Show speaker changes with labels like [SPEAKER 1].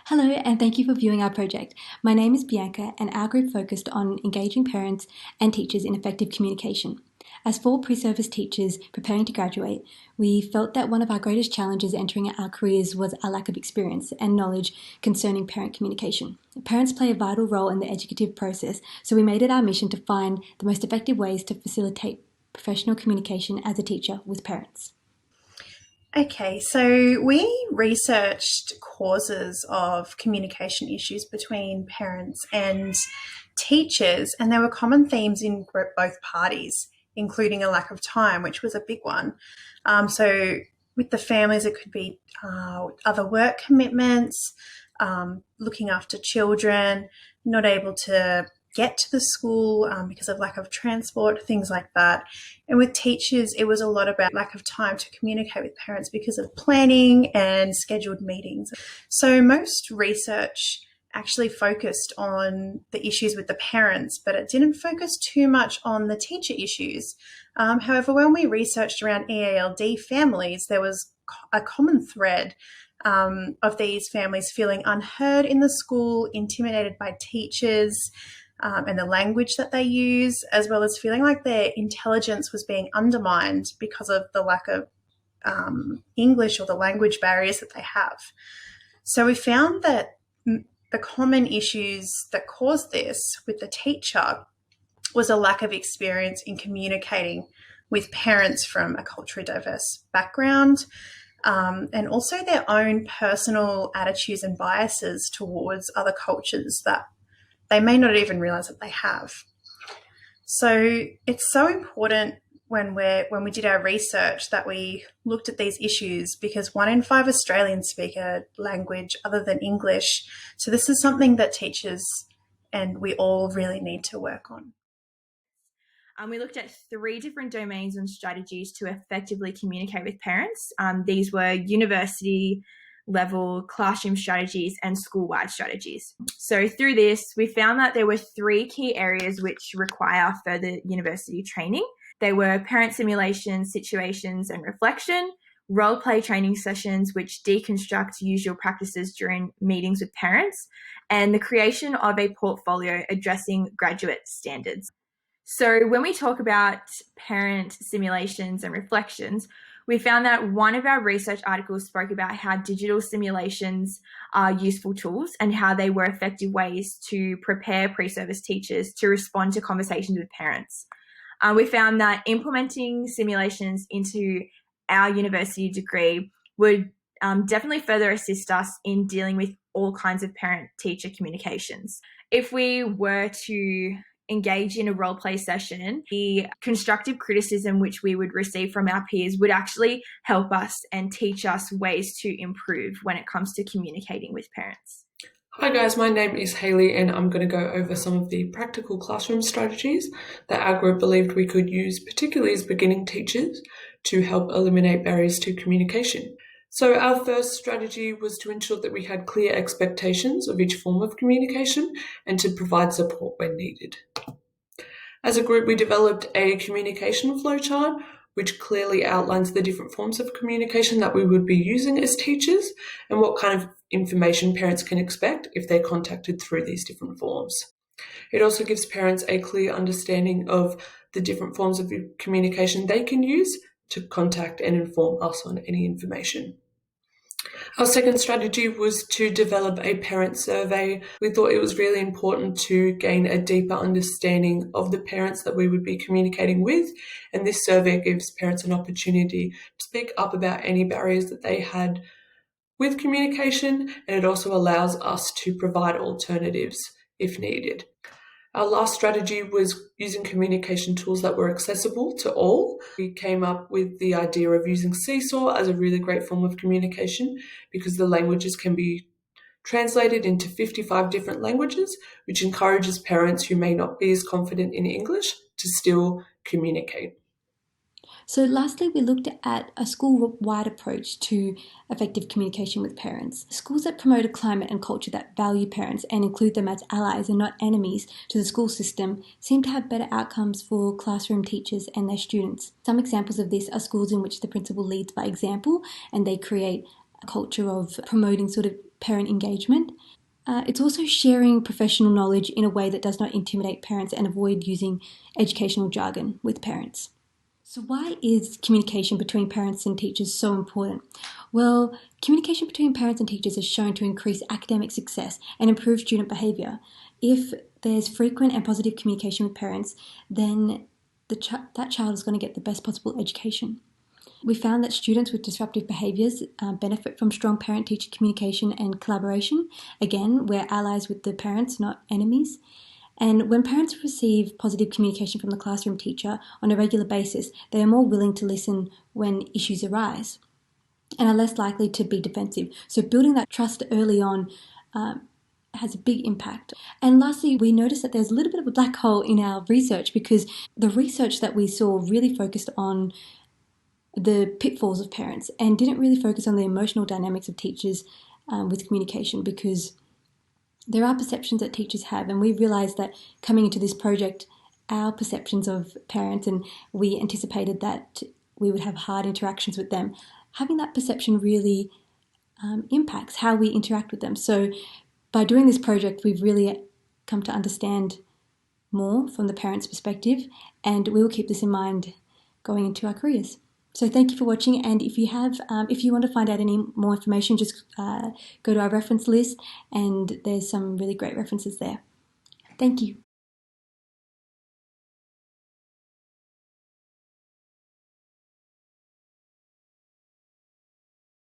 [SPEAKER 1] Hello, and thank you for viewing our project. My name is Bianca, and our group focused on engaging parents and teachers in effective communication. As 4 pre-service teachers preparing to graduate, we felt that one of our greatest challenges entering our careers was our lack of experience and knowledge concerning parent communication. Parents play a vital role in the educative process, so we made it our mission to find the most effective ways to facilitate professional communication as a teacher with parents.
[SPEAKER 2] Okay, so we researched causes of communication issues between parents and teachers, and there were common themes in both parties, including a lack of time, which was a big one. So with the families, it could be other work commitments, looking after children, not able to get to the school because of lack of transport, things like that. And with teachers, it was a lot about lack of time to communicate with parents because of planning and scheduled meetings. So most research actually focused on the issues with the parents, but it didn't focus too much on the teacher issues. However, when we researched around EALD families, there was a common thread of these families feeling unheard in the school, intimidated by teachers, and the language that they use, as well as feeling like their intelligence was being undermined because of the lack of English or the language barriers that they have. So we found that the common issues that caused this with the teacher was a lack of experience in communicating with parents from a culturally diverse background, and also their own personal attitudes and biases towards other cultures that they may not even realize that they have. So it's so important when we did our research that we looked at these issues, because 1 in 5 Australians speak a language other than English. So this is something that teachers and we all really need to work on.
[SPEAKER 3] We looked at 3 different domains and strategies to effectively communicate with parents. These were university level, classroom strategies, and school-wide strategies. So through this, we found that there were 3 key areas which require further university training. They were parent simulation, situations, and reflection, role play training sessions which deconstruct usual practices during meetings with parents, and the creation of a portfolio addressing graduate standards. So when we talk about parent simulations and reflections, we found that one of our research articles spoke about how digital simulations are useful tools and how they were effective ways to prepare pre-service teachers to respond to conversations with parents. We found that implementing simulations into our university degree would definitely further assist us in dealing with all kinds of parent-teacher communications. If we were to engage in a role play session, the constructive criticism which we would receive from our peers would actually help us and teach us ways to improve when it comes to communicating with parents.
[SPEAKER 4] Hi guys, my name is Hayley and I'm going to go over some of the practical classroom strategies that our group believed we could use, particularly as beginning teachers, to help eliminate barriers to communication. So our first strategy was to ensure that we had clear expectations of each form of communication and to provide support when needed. As a group, we developed a communication flowchart which clearly outlines the different forms of communication that we would be using as teachers and what kind of information parents can expect if they're contacted through these different forms. It also gives parents a clear understanding of the different forms of communication they can use to contact and inform us on any information. Our second strategy was to develop a parent survey. We thought it was really important to gain a deeper understanding of the parents that we would be communicating with, and this survey gives parents an opportunity to speak up about any barriers that they had with communication, and it also allows us to provide alternatives if needed. Our last strategy was using communication tools that were accessible to all. We came up with the idea of using Seesaw as a really great form of communication because the languages can be translated into 55 different languages, which encourages parents who may not be as confident in English to still communicate.
[SPEAKER 1] So lastly, we looked at a school-wide approach to effective communication with parents. Schools that promote a climate and culture that value parents and include them as allies and not enemies to the school system seem to have better outcomes for classroom teachers and their students. Some examples of this are schools in which the principal leads by example and they create a culture of promoting sort of parent engagement. It's also sharing professional knowledge in a way that does not intimidate parents and avoid using educational jargon with parents. So why is communication between parents and teachers so important? Well, communication between parents and teachers is shown to increase academic success and improve student behaviour. If there's frequent and positive communication with parents, then that child is going to get the best possible education. We found that students with disruptive behaviours benefit from strong parent-teacher communication and collaboration. Again, we're allies with the parents, not enemies. And when parents receive positive communication from the classroom teacher on a regular basis, they are more willing to listen when issues arise and are less likely to be defensive. So building that trust early on has a big impact. And lastly, we noticed that there's a little bit of a black hole in our research because the research that we saw really focused on the pitfalls of parents and didn't really focus on the emotional dynamics of teachers with communication, because there are perceptions that teachers have, and we realised that coming into this project, our perceptions of parents, and we anticipated that we would have hard interactions with them, having that perception really impacts how we interact with them. So by doing this project, we've really come to understand more from the parents' perspective, and we will keep this in mind going into our careers. So thank you for watching, and if you want to find out any more information, just go to our reference list, and there's some really great references there. Thank you.